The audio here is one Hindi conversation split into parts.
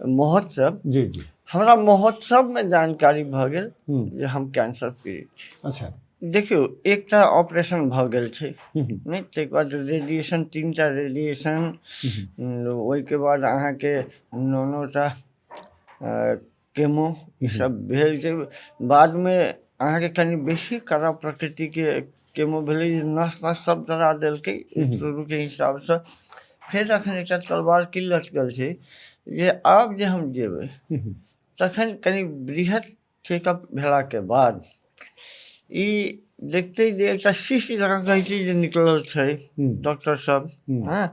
महोत्सव जी जी हमरा महोत्सव में जानकारी भ गेल जे हम कैंसर पीड़ित छी। अच्छा देखियो एकटा ऑपरेशन भ गेल छै नहीं, ताहिके बाद रेडिएशन 3टा रेडिएशन, ओहिके बाद अहाँके 9टा केमो ई सब भेल छै। बादमे अहाँके कनि बेसी खराब प्रकृतिके केमो भेलै, नस सब डरा देलकै शुरूके हिसाबसँ। फेर अखन एकटा तलवार की लटकल छै जे आब जे हम जेबै तखन कनि बृहत चेकअप भेलाके बाद ई देखते जे एकटा शिष्ट जकाँ कहै छै जे निकलल छै डॉक्टर सब, हाँ,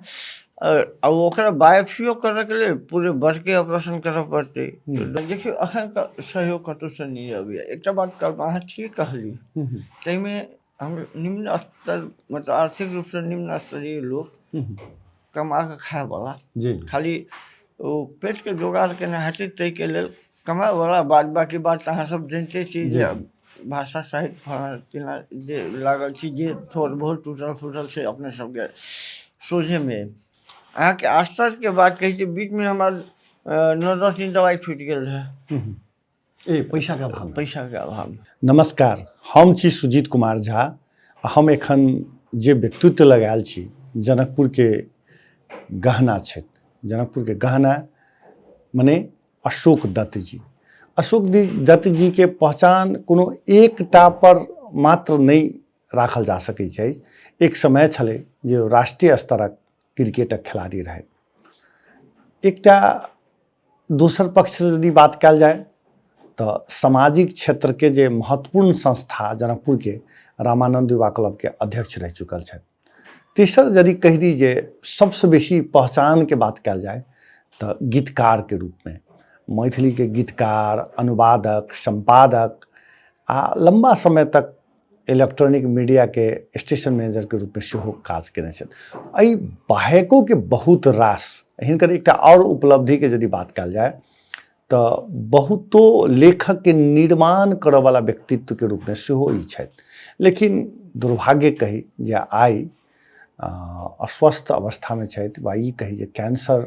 और ओकरा बायोप्सियो करैके लेल पूरे बड़के ऑपरेशन करऽ पड़तै। देखियौ अखन सहयोग कतहुसँ नहीं अबैया। एकटा बात कहब, अहाँ ठीक कहली, ताहिमे हम निम्न स्तर मतलब आर्थिक रूप से निम्न स्तरीय लोग कमा के खाए वाला, खाली ओ पेट के जोगाड़ केना हेतै ताहिके लेल कमाए वाला, बाद बाकी बात अहाँ सब जानते छी जे भाषा साहित्य फलाना जे लागल छी, जे थोड़ बहुत टूटल फूटल छै अपने सबके सोझे में। अहाँके आश्चर्य के बात कहै छी, बीच में हमार 9-10 दिन दवाई छूटि गेल रहे पैसा के अभाव। पैसा के अभाव। नमस्कार, हम छी सुजीत कुमार झा। हम एखन जे व्यक्तित्व लगायल छी जनकपुर के गहना क्षेत्र, जनकपुर के गहना मने अशोक दत्त जी। अशोक दत्त जी के पहचान कोनो एकटा पर मात्र नहीं राखल जा सकै छै। एक समय छलै जे राष्ट्रीय स्तरक क्रिकेटक खिलाड़ी रहे। एकटा दोसर पक्ष से यदि बात कयल जाए तो सामाजिक क्षेत्र के जे महत्वपूर्ण संस्था जनकपुर के रामानंद युवा क्लब के अध्यक्ष रह चुकल छथि। तेसर यदि कहि दी जे सबसे बेसी पहचान के बात कयल जाए तो गीतकार के रूप में मैथिली के गीतकार, अनुवादक, संपादक आ लंबा समय तक इलेक्ट्रॉनिक मीडिया के स्टेशन मैनेजर के रूप में सेहो काज केने छथि। एहि बाहेको के बहुत रास हिनकर एकटा और उपलब्धि के यदि बात कयल जाए तो बहुतो लेखक के निर्माण करऽ वाला व्यक्तित्व के रूप में सेहो ई छथि। लेकिन दुर्भाग्य कही जे आइ अस्वस्थ अवस्था में छथि, वा ई कही जे कैंसर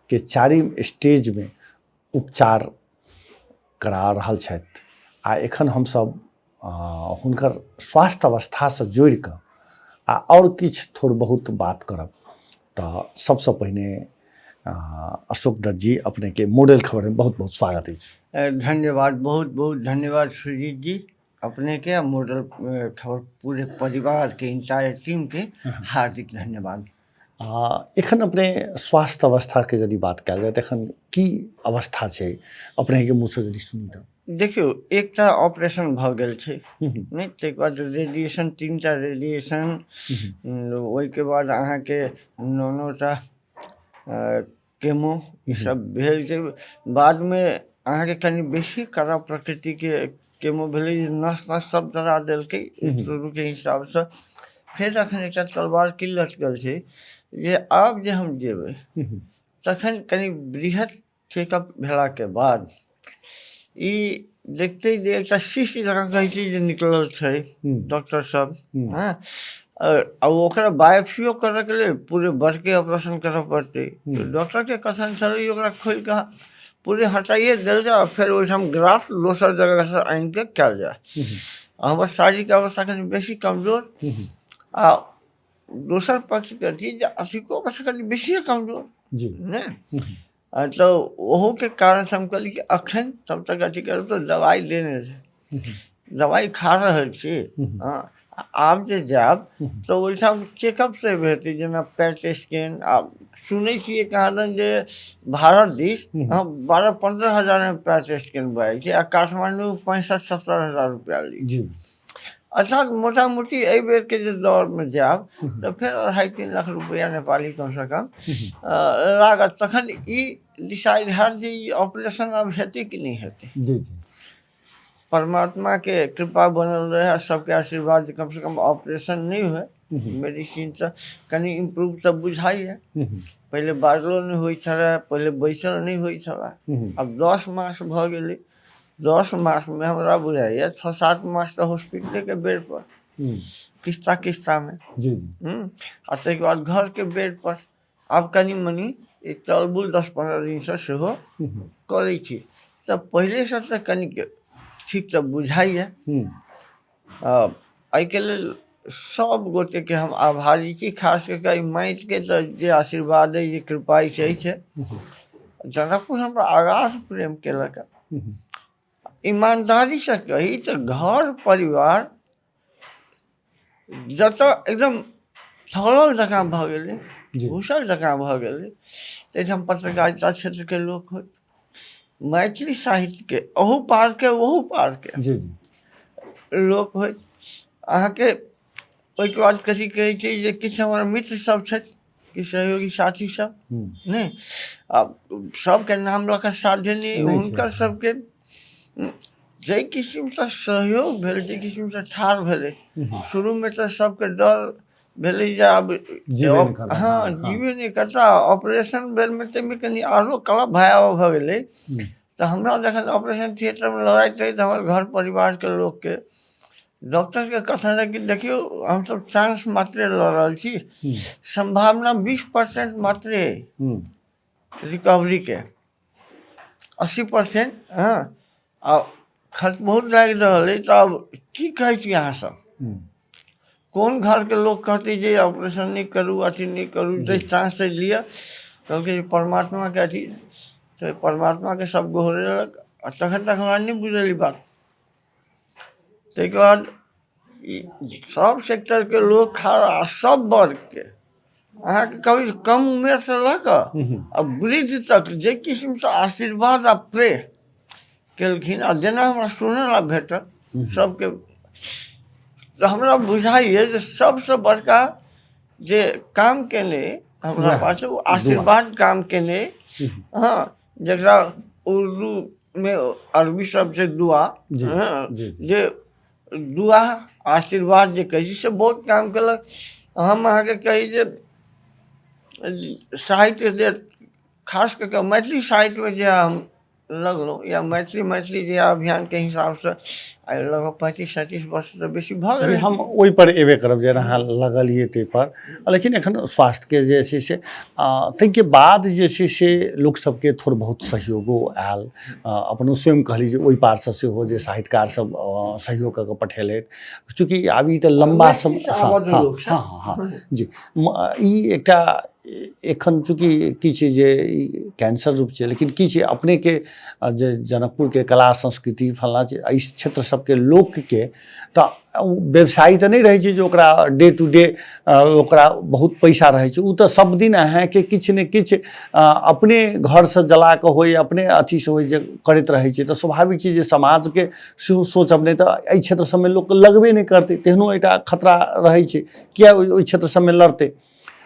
के 4म स्टेज में उपचार करा रहल छथि। आ एखन हम सब हुनकर स्वास्थ्य अवस्था से जोड़ि कऽ आ और किछु थोड़ बहुत बात करब। तो सबसे पहिने अशोक दत्त जी अपने के मॉडल खबर में बहुत बहुत स्वागत है। धन्यवाद, बहुत बहुत धन्यवाद सुजीत जी। अपने के मॉडल खबर पूरे परिवार के इंटायर टीम के हार्दिक धन्यवाद। एखन अपने स्वास्थ्य अवस्था के यदि बात कयल जाए तो एखन की अवस्था छै अपने के मुँह से यदि सुनी तो? देखियो एकटा ऑपरेशन भ गेल छै नहीं, ताहिके बाद रेडिएशन 3टा रेडिएशन, ओहिके बाद अहाँके 9टा केमो ई सब भेल छै। बादमे अहाँके कनि बेसी खराब प्रकृतिके केमो भेलै, नस सब डरा देलकै शुरूके हिसाबसँ। फेर अखन एकटा तलवार की लटकल छै जे आब जे हम जेबै तखन कनि बृहत चेकअप भेलाके बाद ई देखते जे एकटा शिष्ट जकाँ कहै छै जे निकलल छै डॉक्टर सब, हाँ, और ओकरा बायोप्सियो करैके लेल पूरे बड़के ऑपरेशन करऽ पड़तै। डॉक्टर के कथन छलै ओकरा खोलि कऽ पूरे हटाइए देल जाए, फिर ओहिठाम ग्राफ्ट दोसर जगह से आनि के कयल जाए। हमर शारीरिक अवस्था कनि बेसी कमजोर, आ दोसर पक्ष के थी जे असिको अवस्था कनि बेसी कमजोर ने, तो ओहो के कारण से हम कहली कि अखन तब तक अथी करब। तो दवाई लेने रहे, दवाई खा रहल छी। हाँ, आब जे जायब तो ओहिठाम चेकअप से हेतै, जेना पेट स्कैन। आब सुनै छियै कहाँ दन जे भारत दिस 12-15 हजार में पेट स्कैन भऽ जाइ छै, आ काठमांडू 65-70 हजार रुपया लै। अर्थात मोटा मोटी एहि बेर के जे दौर में जायब तो फिर 2.5-3 लाख रुपया नेपाली कम से कम लागत। तखन ई डिसाइड हैत जे ई ऑपरेशन अब हेतै कि नहीं हेतै। परमात्मा के कृपा बनल रहे, सबके आशीर्वाद जे कम से कम ऑपरेशन नहीं हुए, मेडिसिन से कनि इम्प्रूव तो बुझाइए। पहले बाजलो नहीं होइ छलै, पहले बैसल नहीं होइ छलै, अब 10 मास भ गेलै। 10 मास में हमरा बुझाइए 6-7 मास तो हॉस्पिटले के बेड पर, किस्ता में, आ ताहिके बाद घर के बेड पर। अब कनि मनी ई तलबुल 10-15 दिन से सेहो करै छी तऽ पहिले से तऽ कनिक ठीक तऽ बुझाइए। एहिके लेल सब गोटे के हम आभारी छी, खास करके ई माटि के तऽ जे आशीर्वाद अइ, जे कृपा छै जनकपुर हमरा आगाज प्रेम केलक। ईमानदारी से कही तो घर परिवार जतऽ एकदम सड़ल जकाँ भऽ गेलै, भूसल जकाँ भऽ गेलै, ताहिठाम पत्रकारिता क्षेत्र के लोक होय, मैथिली साहित्य के अहू पार के ओहू पार के लोक होय, अहाँके ओहिके बाद कथी कहै छै जे किछु हमर मित्र सब छथि, किछु सहयोगी साथी सब नहि, आ सबके नाम लऽ कऽ साध्य नहि, हुनकर सबके जाहि किस्मसँ सहयोग भेल, जाहि किस्मसँ ठाढ़ भेलै, शुरूमे तऽ सबके डर भेलै जे आब हाँ जीवे नहीं करता, ऑपरेशन बेरमे ताहिमे कनि आरो कला भयावह भऽ गेलै। तऽ हमरा जखन ऑपरेशन थिएटरमे लड़ाइत रहै तऽ हमर घर परिवारके लोकके डॉक्टरके कथन रहै कि देखियौ हमसब चांस मात्रे लऽ रहल छी, संभावना 20% मात्रे रिकवरी के, 80% हाँ आ खर्च बहुत लागि रहल अइ। तऽ आब की कहै छी अहाँ सब, कोन घर के लोग कहते जे ऑपरेशन नहीं करूँ, अथी नहीं करूँ, जैसे चांस से लिया, क्योंकि परमात्मा के अथी, तो परमात्मा के सब गोहरे तखन तक हमरा नहीं बुझल बात। ताहिके बाद सब सेक्टर के लोग खड़ा, सब वर्ग के, अहाँके कभी कम उम्र से लऽ कऽ आ वृद्ध तक जे किस्म से आशीर्वाद आ प्रे केलखिन, आ जेना हमरा सुनै ला भेटल सबके, तऽ हमरा बुझाइए जे सबसे बड़का जे काम केने हमरा पास वो आशीर्वाद काम केने, हाँ जकरा उर्दू में अरबी शब्द से दुआ, जे दुआ आशीर्वाद जे कहै छी से बहुत काम केलक। हम अहाँके कही जे साहित्य जे खास करके मैथिली साहित्य में जे हम लगलहुँ, या मैथिली जे अभियान के हिसाब से आइ लगभग 35-37 वर्ष तऽ बेसी भऽ गेलै। हम ओहि पर एबे करब जे अहाँ लगलिए ताहि पर, लेकिन एखन स्वास्थ्य के जे छै से ताहिके बाद जे छै से लोक सबके थोड़ बहुत सहयोगो आयल, अपनो स्वयं कहली जे ओहि पार से सेहो जे साहित्यकार सब सहयोग कऽ के पठेलथि, चूँकि आब ई तऽ लंबा समय, हाँ जी, ई एकटा एखन चूँकि की छै जे कैंसर रूप छै, लेकिन की छै अपने के जे जनकपुर के कला संस्कृति फलना छै, एहि क्षेत्र सबके लोक के तऽ व्यवसायी तऽ नहीं रहै छै जे ओकरा डे टू डे ओकरा बहुत पैसा रहै छै, ओ तऽ सब दिन अहाँके किछु ने किछु अपने घर से जला कऽ होय, अपने अथी से होय जे करैत रहै छै, तऽ स्वाभाविक छै जे समाज के सेहो सोचब, नहीं तऽ एहि क्षेत्र सबमे लोक लगबे नहीं करतै, तेहनो एकटा खतरा रहै छै, किया ओहि क्षेत्र सबमे लड़तै।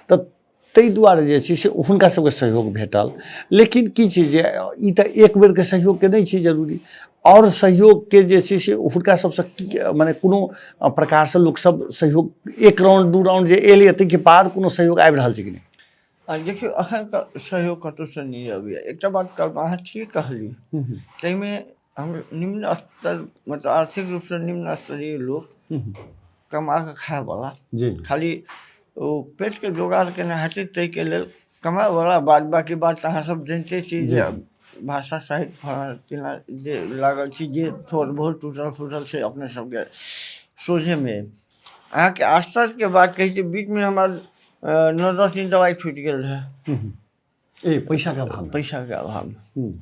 तऽ ताहि दुआरे जे छै से हुनका सबके सहयोग भेटल, लेकिन की छै जे ई तऽ एक बेर के सहयोग के नहीं छै जरूरी, और सहयोग के जे छै से हुनका सबसे माने कोनो प्रकार से लोक सब सहयोग 1 राउंड 2 राउंड जे एलै, ताहिके बाद कोनो सहयोग आबि रहल छै कि नहीं? देखियौ अखन सहयोग कतौ से नहीं अबैया। एकटा बात अहाँ ठीक कहली, ताहिमे हम निम्न स्तर मतलब आर्थिक रूप से निम्न स्तरीय लोग कमा के खाए वाला, खाली ओ पेट के जोगाड़ केना हेतै ताहिके लेल कमाए वाला, बाद बाकी बात अहाँ सब जानते छी जे भाषा साहित्य जे लागल छी, जे थोड़ बहुत टूटल फूटल छै अपने सबके सोझे में। अहाँके आश्चर्य के बात कहै छी, बीच में हमार 9-10 दिन दवाई छूट गेल रहे, पैसा के अभाव में।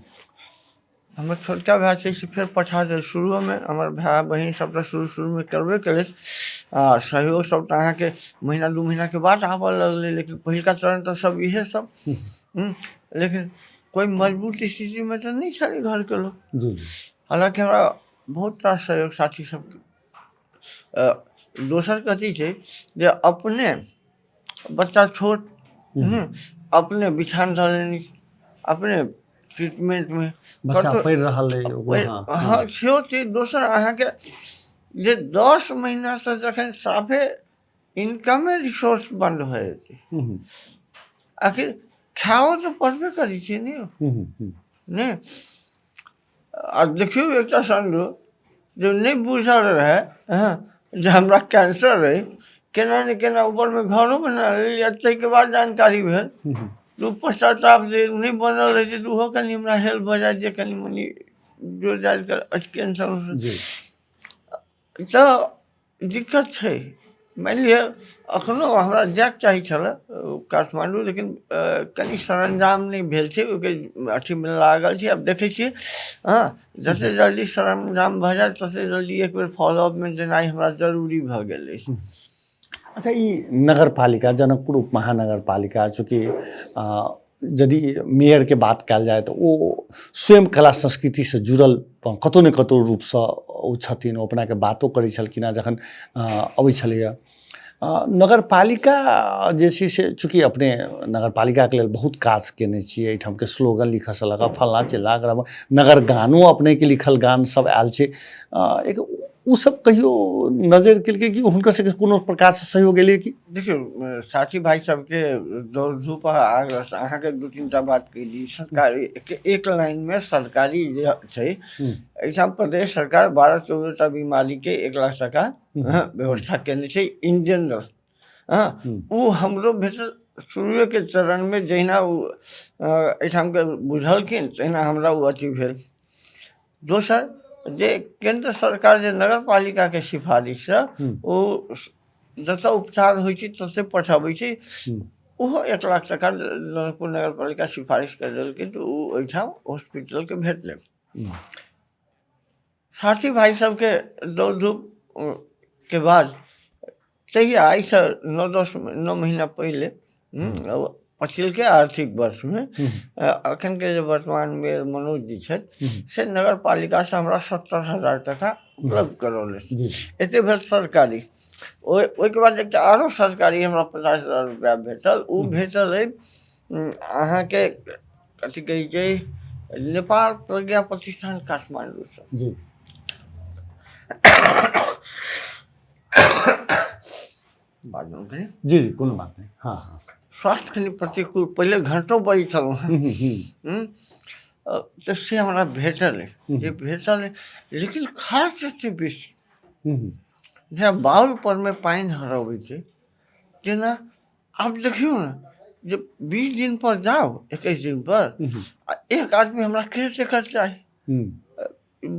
हमर छोटका भाई छै से फेर पठा देल, शुरू में हमर भाई बहिन सब तो शुरू में करबे केले, आ सहयोग सब तो अहाँके महीना 2 महीना के बाद आबऽ लगलै, लेकिन पहिलका चरण तो सब इहे सब, लेकिन कोई मजबूत स्थिति में तो नहीं छलै घर के लोग। हालांकि हमरा बहुत रास सहयोग साथी सब, दोसर कथी छै जे अपने बच्चा छोट, अपने बिछान धलेनी, अपने ट्रीटमेंट में बच्चा पढ़ि रहल अइ, हाँ सेहो चीज। दोसर अहाँके जे 10 महीना से जखन साफे इनकमे रिसोर्स बंद भऽ जेतै, आखिर खाओ तो पड़बे करै छै ने। आ देखियौ एकटा संग जो नहीं बुझल रहे जे हमरा कैंसर है, केना ने केना ऊपर में घरों बना लेलियै, ताहिके बाद जानकारी भेल तो पश्चाताप जे नहीं बनल रहे तो ओहो कनी हमरा हेल्प भ जाए जे कनी मनी जोड़ जाड़ के कैंसर जी तो दिक्कत छै मान लिअ अखनो हमरा जायके चाही छलै काठमांडू लेकिन कनी सरंजाम नहीं भेल छै ओके अथी में लागल छै अब देखै छियै हाँ जते जल्दी सरंजाम भ जाए तते जल्दी एक बेर फॉलोअप में जेनाइ हमरा जरूरी भ गेल अछि अच्छा ये नगर पालिका जनकपुर उप महानगर पालिका चूँकि यदि मेयर के बात कल जाए तो वो स्वयं कला संस्कृति से जुड़ल कतौ ने कतौ रूप से ओ छथिन ओ अपना के बातो करै छलखिन हँ जखन अबै छलैया नगर पालिका जे छै से चूँकि अपने नगर पालिका के लेल बहुत काज केने छियै एहिठाम के स्लोगन लिखऽ से लगा फलना चिल्ला नगर गानो अपने के लिखल गान सब आयल छै एक उ सब कहियो नजर केलकै कि हुनकर सबके कोनो प्रकार से सहयोग एलै कि देखियो साथी भाई सबके दौड़ धूप आग्रह से अहाँके दू तीन टा बात कैली सरकारी एक लाइन में सरकारी जे छै एहिठाम प्रदेश सरकार 12-14 टा बीमारी के 1 लाख टका व्यवस्था केने छै इन जनरल उ हमरो भेटल शुरुए के चरण में जहिना उ एहिठाम के बुझलखिन तहिना हमरा उ अथी भेल दोसर जे केंद्र सरकार जे नगर पालिका के सिफारिश से ओ जतऽ उपचार होइ छै तते पठाबै छै ओहो 1 लाख टका जनकपुर नगर पालिका सिफारिश कर देलखिन तो उ ओहिठाम हॉस्पिटल के भेटलै साथी भाई सबके दौड़ धूप के बाद तहिया आई से 9 महीना पहले पछिलके आर्थिक वर्ष में अखन के जो वर्तमान में मनोज जी छथि से नगर पालिका से हमरा 70,000 टका उपलब्ध करौले एते भेल सरकारी ओहिके बाद एक आरो सरकारी हमरा 50,000 रुपया भेटल उ भेटल अहाँ के कथी कही छै नेपाल प्रज्ञा प्रतिष्ठान काठमांडू से जी बाद में जी कोनो बात नहीं हाँ हाँ स्वास्थ्य कनी प्रतिकूल पहले घंटों बड़ी छलहुँ तो से हमरा भेटल जे भेटल लेकिन खर्च एते बेसी जेना बाउल पर में पानि हरबै छै तेना आब देखियो ना जब 20 दिन पर जाओ 21 दिन पर एक आदमी हमरा केयर चाही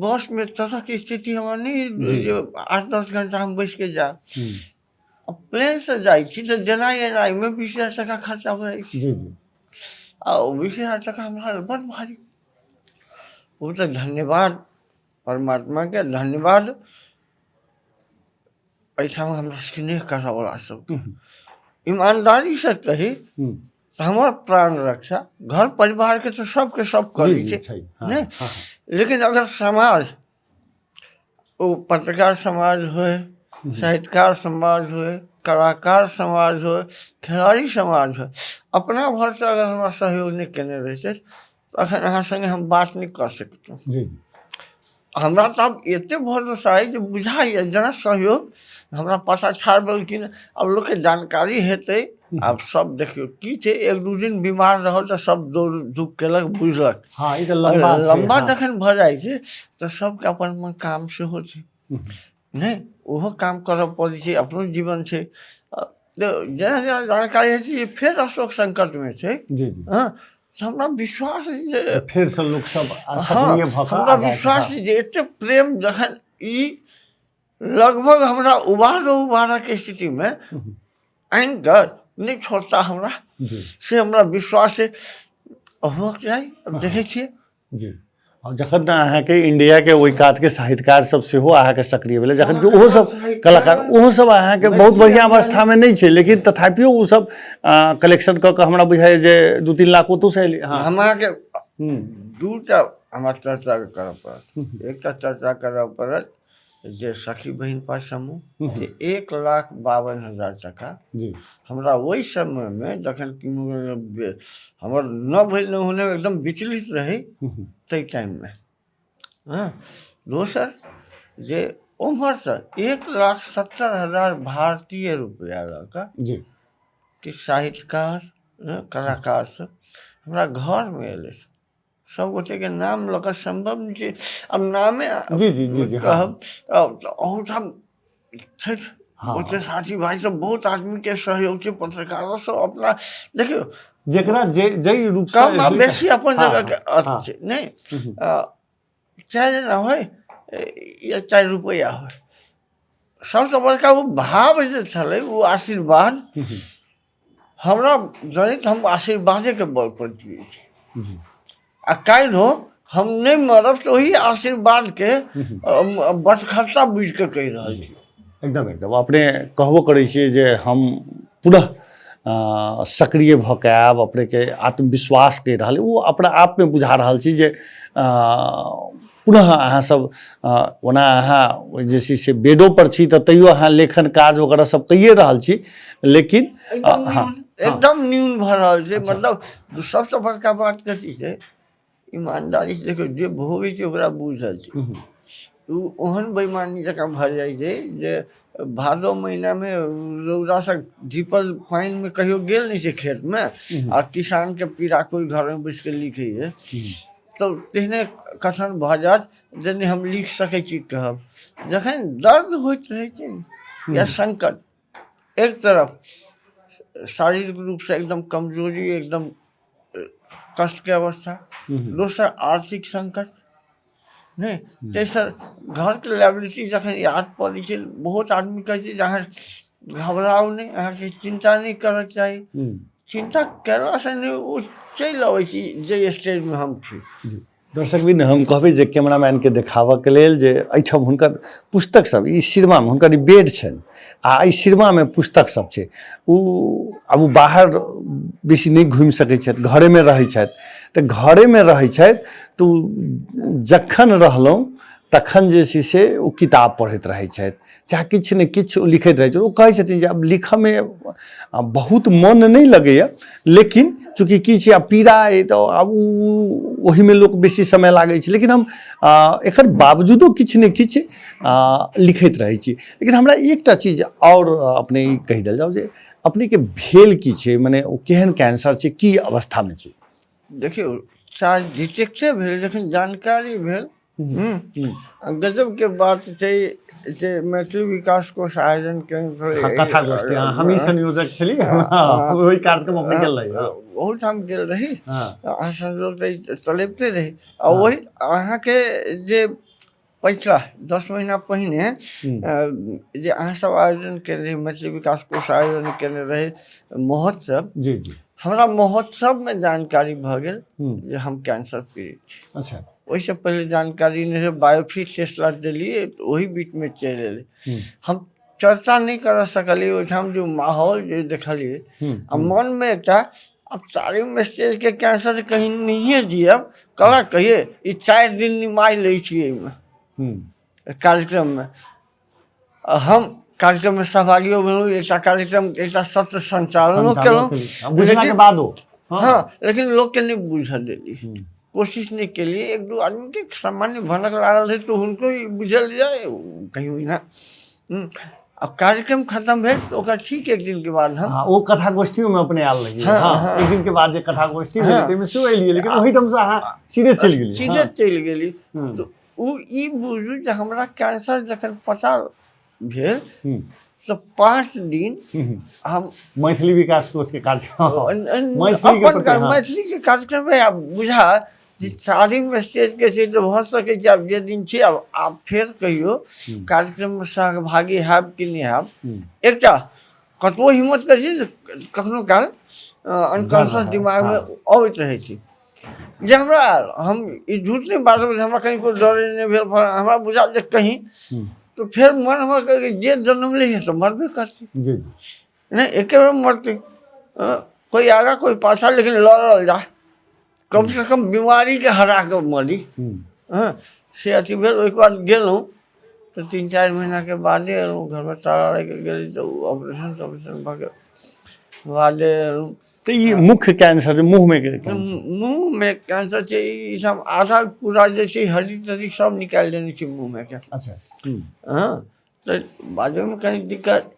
बस में तरह की स्थिति हमरा नहीं 8-10 घंटा हम बैस के जा प्लेन से जाइ छी तो जेनाइ एनाइ में 20,000 टका खर्चा हो जाइ छै जी आ 20,000 टका हमरा बड़ भारी वो तो धन्यवाद परमात्मा के धन्यवाद एहिठाम हमरा स्नेह करऽ वाला सब ईमानदारी से कही तो हमार प्राण रक्षा घर परिवार के तो सबके सब करै छै नहीं लेकिन अगर समाज वो पत्रकार समाज होए साहित्यकार समाज हो कलाकार समाज हो खिलाड़ी समाज हो अपना भर से अगर हमारा सहयोग नहीं केने रहते तो अखन अहाँ संगे हम बात नहीं कर सकते जी हमरा तो अब एते भरोसा है जो बुझाइए जना सहयोग हमरा पता छाड़ल कि अब लोग के जानकारी हेतै अब सब देखियो की छै 1-2 दिन बीमार रहल तो सब दौड़ धूप केलक बुझलक हाँ ई तो लंबा जखन भ जाइ छै तो सबके अपन काम सेहो छै नहीं ओहो काम करऽ पड़ै छै अपनो जीवन छै जेना जेना जानकारी है कि फिर अशोक संकट में छै जी हाँ हमरा विश्वास है जे फिर से लोग सब सक्रिय भ कऽ हमरा विश्वास है जे एते प्रेम जखन ई लगभग हमरा उबारऽ के स्थिति में आनि कऽ नहीं छोड़ता हमरा से हमरा विश्वास है होक चाही अब देखै छियै जी और जखन अहाँके इंडिया के ओहि कात के साहित्यकार सब सेहो अहाँके सक्रिय भेलै जखन कि ओहो सब कलाकार ओहो सब अहाँके बहुत बढ़िया अवस्था में नहीं छै लेकिन तथापिओ ओ सब कलेक्शन कऽ के हमरा बुझाइए जे 2-3 लाख ओतौ से एलै हमरा के दूटा हमरा चर्चा करऽ पड़त एकटा चर्चा करऽ पड़त जे सखी बहिन पर समूह 1,52,000 टका जी हमरा वही समय में जखन हमर न भेल होने एकदम विचलित रही तई टाइम में हाँ दोसर जे उम्हर से 1,70,000 भारतीय रुपया लगा जी कि साहित्यकार कलाकार सब हमरा घर में एले सब गोटे के नाम लगा संभव नहीं छै अब नामे जी जी जी जी कहब और हम गोटे साथी भाई सब बहुत आदमी के सहयोग छै पत्रकारों सब अपना देखियो जेकरा जई रूप से कम आ बेसी अपन हाँ, जगह के हाँ, अर्थ छै नहीं चाहे ना होय या 4 रुपया होय सबसे बड़का वो भाव जे छलै वो आशीर्वाद हमरा जनित हम आशीर्वादे के बल पर जियै छी जी आ काल्हि हम नहीं मरब तो वही आशीर्वाद के बटखरता बुझ के कहि रहल छी एकदम एकदम अपने कहबो करै छियै जे हम पुनः सक्रिय भऽ के आब अपने के आत्मविश्वास कहि रहल ओ अपना आप में बुझा रहल छी जे पुनः अहाँ सब ओना अहाँ जे छै से बेडो पर छी तऽ तैयो अहाँ लेखन कार्य वगैरह सब कइए रहल छी लेकिन एकदम न्यून भऽ रहल छै मतलब सबसे बड़का बात कथी छै ईमानदारी से देखियौ जे भोगै छै ओकरा बुझल छै ओ ओहन बेईमानी जकाँ भऽ जाइ छै जे भादो महीना में रौदा से ढीपल पानि में कहियो गेल नहीं छै खेत में आ किसान के पीड़ा कोई घर में बैस के लिखै है तो तेहने कथन भऽ जायत जे नहीं हम लिख सकै छी कहब जखन दर्द होइत रहै छै ने या संकट एक तरफ शारीरिक रूप से एकदम कमजोरी एकदम कष्ट के अवस्था दोसर आर्थिक संकट नहीं तेसर घर के लाइबिलिटी जखन याद पड़ै छै बहुत आदमी कहै छै जे अहाँ घबराउ नहीं अहाँके चिंता नहीं करऽ चाही चिंता कयला से नहीं ओ चलि अबै छी जे स्टेज में हम छी दर्शकबिन हम कहबै जे कैमरामैन के देखाबऽ के लेल जे एहिठाम हुनकर पुस्तक सब ई सिरमा में हुनकर ई बेड छनि आ एहि सिरमा में पुस्तक सब छै अब ओ बाहर बेसी नहीं घुमि सकै छथि घरे में रहै छथि तऽ घरे में रहै छथि तऽ जखन रहलहुँ तखन जे छै से ओ किताब पढ़ैत रहै छथि चाहे किछु ने किछु लिखैत रहै छथि ओ कहै छथिन जे आब लिखऽ में बहुत मन नहीं लगैए लेकिन चूँकि की छै आब पीड़ा अइ तऽ आब ओही में लोक बेसी समय लागै छै लेकिन हम एकर बावजूदो किछु ने किछु लिखैत रहै छी लेकिन हमरा एकटा चीज और अपने ई कहि देल जाउ जे अपने के भेल की छै मने ओ केहन कैंसर छै की अवस्था में छै देखियौ चाहे डिटेक्टे भेल जखन जानकारी भेल गजब के बात छै से मैथिली विकास कोष आयोजन केंद्र कथा गोष्ठी हम ही संयोजक छली वही कार्यक्रम अपने गेल रही बहुत ठाम गेल रही अहाँ संयोग चलैबते रही आ वही अहाँ के जे पिछला 10 महीना पहिने जे अहाँ सब आयोजन केने रही मैथिली विकास कोष आयोजन केने रही महोत्सव जी जी हमरा महोत्सव में जानकारी भऽ गेल जे हम कैंसर पीड़ित छी अच्छा ओहिसे पहले जानकारी नहीं है बायोफिट टेस्ट ला दिलिए तो वही बीच में चल एले हम चर्चा नहीं कर सकलिए ओहिठाम जो माहौल जो देखलिए आ मन में एकटा अब सारे में स्टेज के कैंसर से कहीं नहीं जियब कला कहिए ई 4 दिन निमाई लै छियै कार्यक्रम में हम कार्यक्रम में सहभागियों भेलहुँ एकटा कार्यक्रम एकटा सत्र संचालनो केलहुँ बुझला के बादो हाँ लेकिन लोग के नहीं बुझल देली कोशिश नहीं के लिए एक दो आदमी के सामान्य भनक लागल है तो उनको ही बुझल जाए कहीं हुई ना अब कार्यक्रम खत्म भेल तो ओकर ठीक एक दिन के बाद हम वो कथा गोष्ठी में अपने आल रही एक दिन के बाद जे कथा गोष्ठी भेल तै में सेहो एलिए लेकिन ओही ठाम से अहाँ सीधे चलि गेली तो उ ई बुझू जे हमरा कैंसर जखन पता भेल तो 5 दिन हम मैथिली विकास कोष के कार्यक्रम मैथिली के कार्यक्रम में अब बुझा शादी स्टेज के छै तो भऽ सकै छै आब जे दिन छै अब आप फेर कहियो कार्यक्रम में सहभागी हैब कि नहीं हैब एकटा कतबो हिम्मत करै छी कखनो काल अनकॉन्शियस दिमाग में अबैत रहै छै जे हमरा हम ई झूठ नहीं बाजब हमरा कहीं कोई डरे नहीं भेल हमरा बुझा जे कहीं तो फिर मन हमर जे जन्म ले है तो मरबे करती नहीं एक बार मरते कोई आगा कोई पाछा लेकिन लड़ल जा कम से कम बीमारी के हरा के मरी से अथी भेल ओहिके बाद गेलहुँ तो 3-4 महीना के बादे एलहुँ घर में ताला रह के गेली तो ऑपरेशन भऽ गेल बादे एलहुँ तो ये मुख्य कैंसर मुंह में कैंसर छै ई सब आधा पूरा जे छै हड्डी तड्डी सब निकालि देने छै मुंह में के अच्छा हाँ तो बाजू में कहीं दिक्कत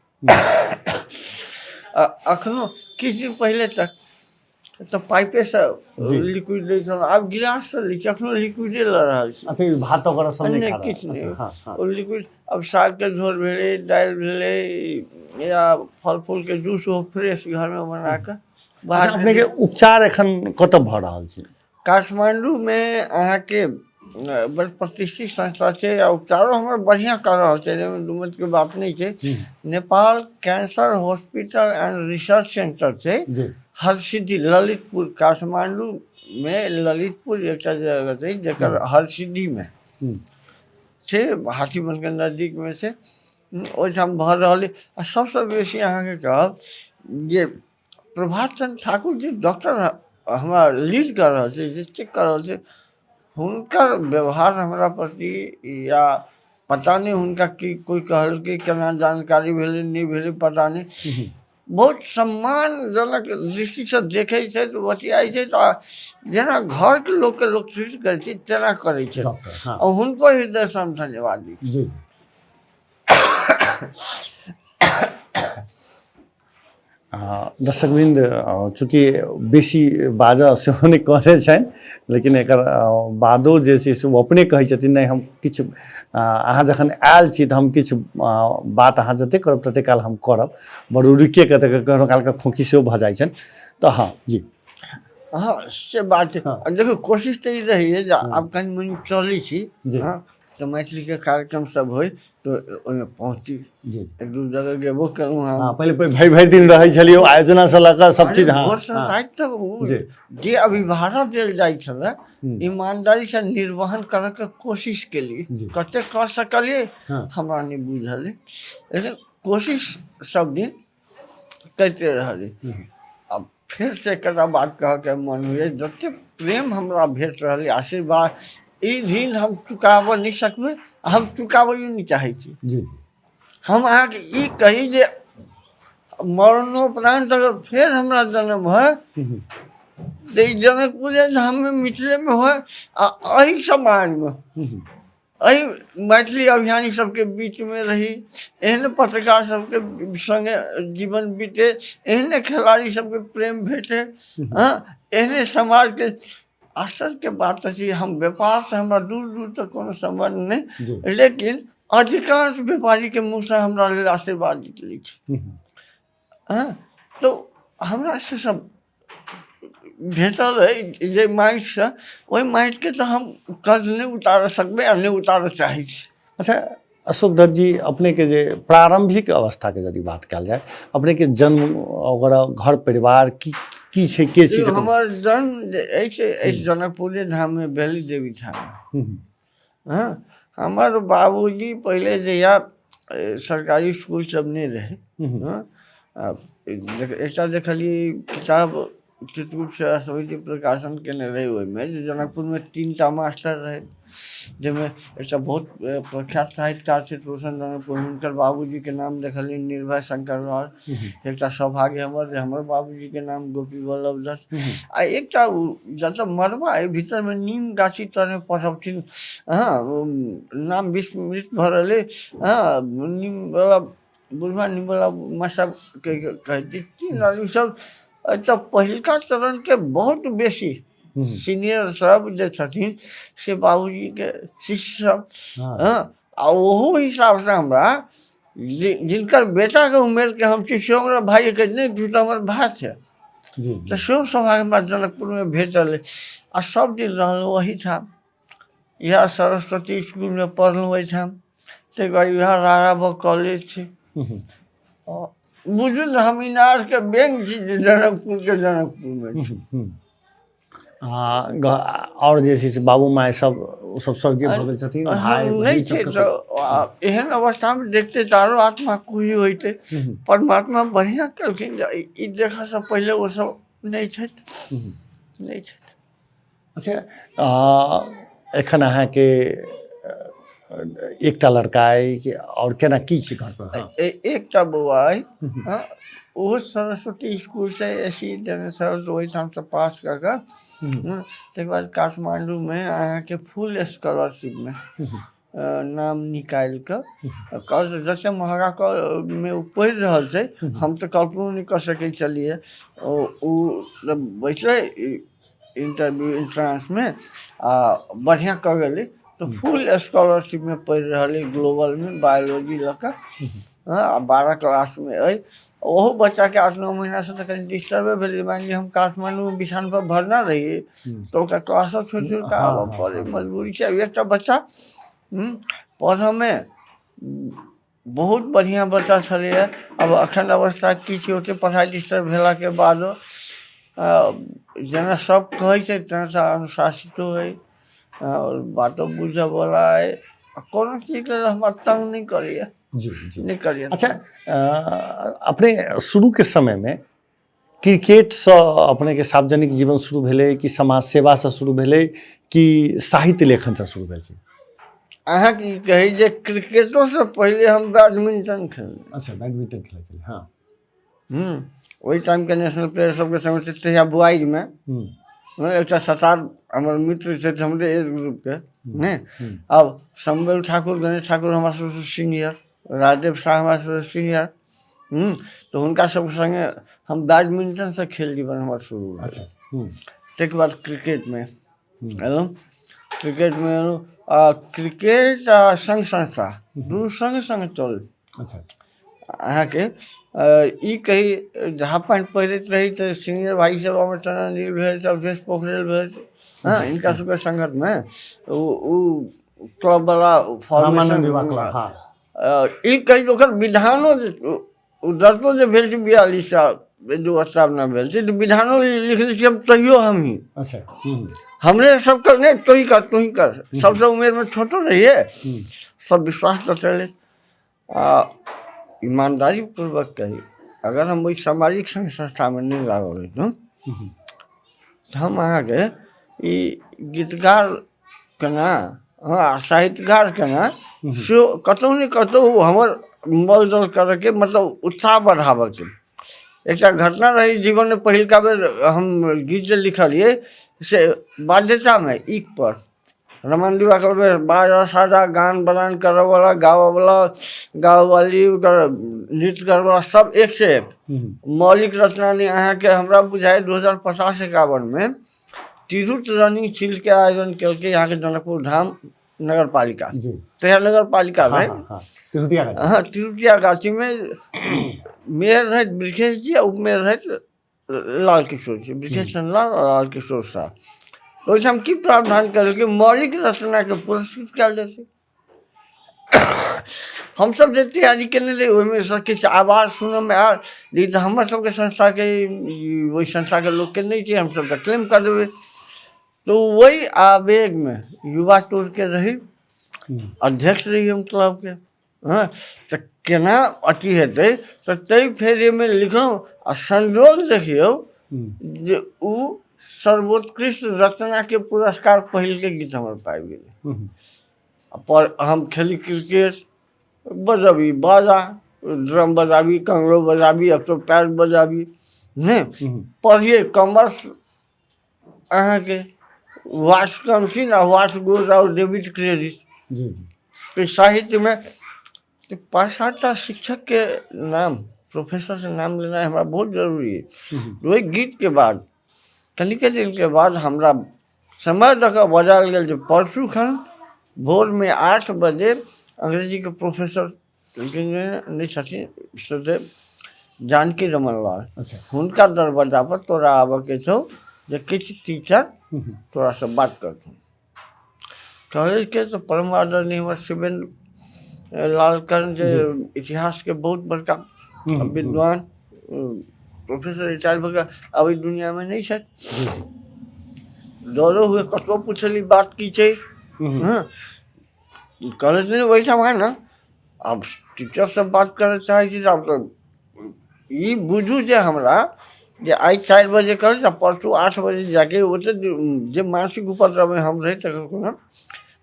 अखनो किछु दिन पहले तक तो पाइपे से लिक्विड लै छल आब गिलास से लै छी अखनो लिक्विडे लऽ रहल छी अच्छा भात वगैरह सब नहीं खा किछु नहीं ओ लिक्विड अब साग के झोल भेलै दालि भेलै या फल फूल के जूस हो फ्रेश घर में बना के अच्छा अपने के उपचार एखन कतऽ भऽ रहल छै? काठमांडू में अहाँ के बड़ प्रतिष्ठित संस्था छै आ उपचारो हमर बढ़िया कर रहल छै, एहिमे दू मत के बात नहीं छै। Nepal cancer hospital and research centre छै जी हरसिद्धि ललितपुर, काठमांडू में ललितपुर एक जगह छै जकर हरसिद्धि में छै, हाथीबन के नजदीक में से ओहिठाम भऽ रहल अइ। आ सबसे बेसी अहाँके कहब जे प्रभात चंद्र ठाकुर जी डॉक्टर हमरा लीड कर रहल छै, जे चेक कर रहल छै, हुनकर व्यवहार हमरा प्रति या पता नहीं हुनका की कोई कहलकै, केना जानकारी भेलै नहीं भेलै पता नहीं, बहुत सम्मानजनक दृष्टि से देखे छै, तो बतियाई छै, तो जेना घर के लोग ट्रीट करे छै तेना करे छै। हाँ। और हुनको हृदय से हम धन्यवाद दी। जी दर्शकवृन्द चूँकि बेसी बाजऽ सेहो नहि कहने छनि, लेकिन एकर बादो जे छै से ओ अपने कहै छथिन नहि हम किछु अहाँ जखन आयल छी तऽ हम किछु बात अहाँ जतेक करब ततेक काल हम करब, बड़ रुकिए कऽ तऽ कखनो कालके खोँखी सेहो भऽ जाइ छनि। तऽ हाँ जी हाँ से बात है। हाँ। देखो कोशिश तो ये रही है जो अब कहीं मुझे चली छी जी। हाँ तो मैथिली के कार्यक्रम सब हो तो ओहिमे पहुँची जी एक दू जगह गेबो करूँ हम। हाँ पहले भरि भरि दिन रहै छलियै आयोजना से लऽ कऽ सब चीज। हाँ भोर से राति तक उ जी। जे अभिभाषण देल जाइ छलै ईमानदारी से निर्वहन करे के कोशिश केली, जी। कते कर सकलिए हाँ। हमरा नहीं बुझल है, लेकिन कोशिश सब दिन करते रहली। अब फिर से कदा बात कह के मन हुए जते प्रेम हमरा भेट रहल आशीर्वाद ई ऋण हम चुकाबऽ नहीं सकबे, हम चुकाबैयो नहीं चाहे छी। जी हम अहाँके ई कही जे मरणोपरांत अगर फिर हमरा जन्म है तो ई जनकपुर धाम में मिथिले में हो आ एही समाज में एही मैथिली अभियानी सबके बीच में रही, एहन पत्रकार सबके संगे जीवन बीते, एहने खिलाड़ी सबके प्रेम भेटे, हाँ एहने समाज के आश्चर्य के बात है। हम व्यापार से हमरा दूर दूर तक कोनो संबंध नहीं, लेकिन अधिकांश व्यापारी के मुँह से हमरा लेल आशीर्वाद निकले छै। हाँ तो हमरा से सब भेटल है जे माइट से ओहि माइट के तो हम कर्ज नहीं उतार सकबे आ नहीं उतार चाहे छी। अच्छा अशोक दत्त जी अपने के जे प्रारंभिक अवस्था के यदि बात कल जाए, अपने के जन्म वगैरह घर परिवार की छै के चीज? हमर जन्म ऐसे जनकपुर धाम में बेली देवी धाम। हाँ हमार बाबूजी पहले जहिया सरकारी स्कूल सब नहीं रहे, हाँ एक देखलिए किताब चित्रकूट से समिति प्रकाशन केने रहे, ओहिमे जे जनकपुर में 3टा मास्टर रहे, जिसमें एक बहुत प्रख्यात साहित्यकार छै रोशन जनकपुर, हुनकर बाबूजी के नाम देखलिए निर्भय शंकर लाल, एक सौभाग्य हमर बाबूजी के नाम गोपी वल्लभ दत्त, आ एक जब मरबा है भीतर में नीम गाछी तरह पढ़थिन, हाँ नाम विस्मृत भ रहे, हाँ नीम वाला बुढ़वा नीम वाला मसा कहती तीन आदमी सब अच्छा पहिलका चरण के बहुत बेसी सीनियर सब जे छथिन से बाबूजी के शिष्य सब, हाँ आ ओहो हिसाब से हमरा जिनकर बेटा के उम्र के हम छी से हमरा भाई के नहीं तू तो हमर भाई है, तो सेहो सौभाग्य हमरा जनकपुर में भेटल है। आ सब दिन रहलहुँ वही ठाम, यह सरस्वती स्कूल में पढ़लहुँ वही ठाम, से यह राराबा कॉलेज छै, बुझू हम इनार के बैंक छी जनकपुर के जनकपुर में। और जे छै से बाबू माय सब स्वर्गीय भऽ गेल छथिन, भाई नहीं छै तो एहन अवस्था में देखते तारो आत्मा कोई होते, परमात्मा बढ़िया कलखिन ई देखा से पहले वो सब नहीं छै नहीं छै। अच्छा एखन अहाँ के एकटा लड़का है कि और केना की छै घर पर? एकटा बौआ है, वो सरस्वती स्कूल से ऐसी सरस्वती वही ठाम से पास कर के बाद काठमांडू में अहाँ के फुल स्कॉलरशिप में नाम निकाल कर जैसे महंगा में पढ़ रहा है, हम तो कल्पना नहीं कर सके चलिए वैसे इंटरव्यू इंट्रांस में बढ़िया कर गए तो फुल स्कॉलरशिप में पढ़ रहा है, ग्लोबल में बायोलॉजी लगा हाँ 12 क्लास में अइ ओहो बच्चा के 8-9 महीना से तो कहीं डिस्टर्बे भेल मान ली हम काठमांडू में बिछान पर भरना रही तो ओकरा क्लास छोड़ छोड़ के आबऽ पड़े मजबूरी छै एकटा बच्चा पढ़ऽ में बहुत बढ़िया बच्चा छलैए अब अखन अवस्था की छै ओते पढ़ाई डिस्टर्ब भेला के बाद जेना सब कहै छै तेना से अनुशासितो है और बातों बुझे वाला है कोनो चीज के हमरा तंग नहीं करिए जी जी नहीं करिए अच्छा अपने शुरू के समय में क्रिकेट से अपने के सार्वजनिक जीवन शुरू भेलै कि समाज सेवा से शुरू भेलै कि साहित्य लेखन से शुरू भेल छै अहाँ की कही जे क्रिकेटो से पहले हम बैडमिंटन खेलने अच्छा बैडमिंटन खेलै छलियै हाँ वही टाइम के नेशनल प्लेयर सबके समय तहिया बुआई में एक सतार हमारे मित्र थे हमारे एज ग्रुप के नहीं अब संबल ठाकुर गणेश ठाकुर हमारे सबसे सीनियर राजदेव शाह हमारे सबसे सीनियर तो उनका सब संगे हम बैडमिंटन से खेल जीवन हमारे शुरू अच्छा तक बाद क्रिकेट में एलहुँ क्रिकेट में एलहुँ क्रिकेट संग संस्था दुनू संगे संगे चल अच्छा अहाँके ई कही जहाँ पानि पढ़ैत रही तो सीनियर भाई सब अमर चंद्र नील भेल अवधेश पोखरेल भेल हाँ इनका सबके संगत में क्लब वाला फॉर्मेशन ई कही ओकर विधानो दर्तो जे भेल छै 42 साल जो स्थापना भेल छै तो विधानो लिख लै छी हम तैयो हम ही अच्छा हमरे सबके नहीं तू ही कर सबसे उम्र में छोटो रहिए सब विश्वास तो चले ईमानदारी पूर्वक कही अगर हम वही सामाजिक संस्था में नहीं लागल रही तो हम अहाँ के ई गीतकार केना हाँ साहित्यकार केना से कतौ नहीं कतौ हमर मल जल करके मतलब उत्साह बढ़ाबऽ के एक घटना रही जीवन में पहिलका बेर हम गीत जे लिखलिए से बाध्यता में ईक पर रमन दिवाकर में बाजा साजा गान बजान करे वाला गावे वाला गावे वाली नृत्य करे वाला सब एक से एक मौलिक रचना नहीं अहाँ के हमरा बुझाए 2050-51 में तिरुत रनिंग छील के आयोजन करके यहाँ के जनकपुर धाम नगर पालिका तैयार नगर पालिका में हाँ तिरुतिया गाछी में मेयर रहे ब्रिजेश जी उप मेयर रहे लाल किशोर जी ब्रिजेश लाल और लाल किशोर साहब तो हम की प्रावधान कर कि मौलिक रचना के पुरस्कृत कल जाए हम सब जे तैयारी केने रही ओहिमे से किछु आवाज सुनऽ में आयल लेकिन तो हमर सबके संस्था के वही संस्था के लोग के नहीं छै हम सब क्लेम कर देबै तो वही आवेग में युवा टूर के रही अध्यक्ष रही हम क्लब के हाँ तो केना अथी हेतै तो तै फेर में लिखलहुँ आ संयोग देखियौ जे उ सर्वोत्कृष्ट रचना के पुरस्कार पहिल के गीत हमर पाबि गेलै पर हम खेली क्रिकेट बजाबी बाजा ड्रम बजाबी कंगड़ो बजाबी अब तो पैर बजाबी नहीं पढ़िए कॉमर्स अहाँ के व्हाट्स कम्स इन और what's goes out debit credit तो साहित्य में तो पाश्चात्य शिक्षक के नाम प्रोफेसर से नाम लेना हमारा बहुत जरूरी है वही गीत के बाद कनिके दिन के बाद हमरा समय दऽ कऽ बजायल गेल जे परसू खन भोर में 8 बजे अंग्रेजी के प्रोफेसर नहीं छथिन सदैव जानकी रमन लाल अच्छा हुनका दरवाजा पर तोरा आबऽ के छौ जे किछु टीचर तोरा से बात करथुन कॉलेज के तो परम आदरणीय हमर शिवेंद्र लालकन जे इतिहास के बहुत बड़का विद्वान प्रोफेसर रिटायर भऽ कऽ अभी दुनिया में नहीं है दौड़ो हुए कतौ पूछली बात की छै कॉलेज में वही सब है ना अब टीचर से बात करे चाहे छी अब तो ई बुझू जे हमरा जे आई 4 बजे करे परसू 8 बजे जाके ओते जे मानसिक उपद्रव में हम रही तक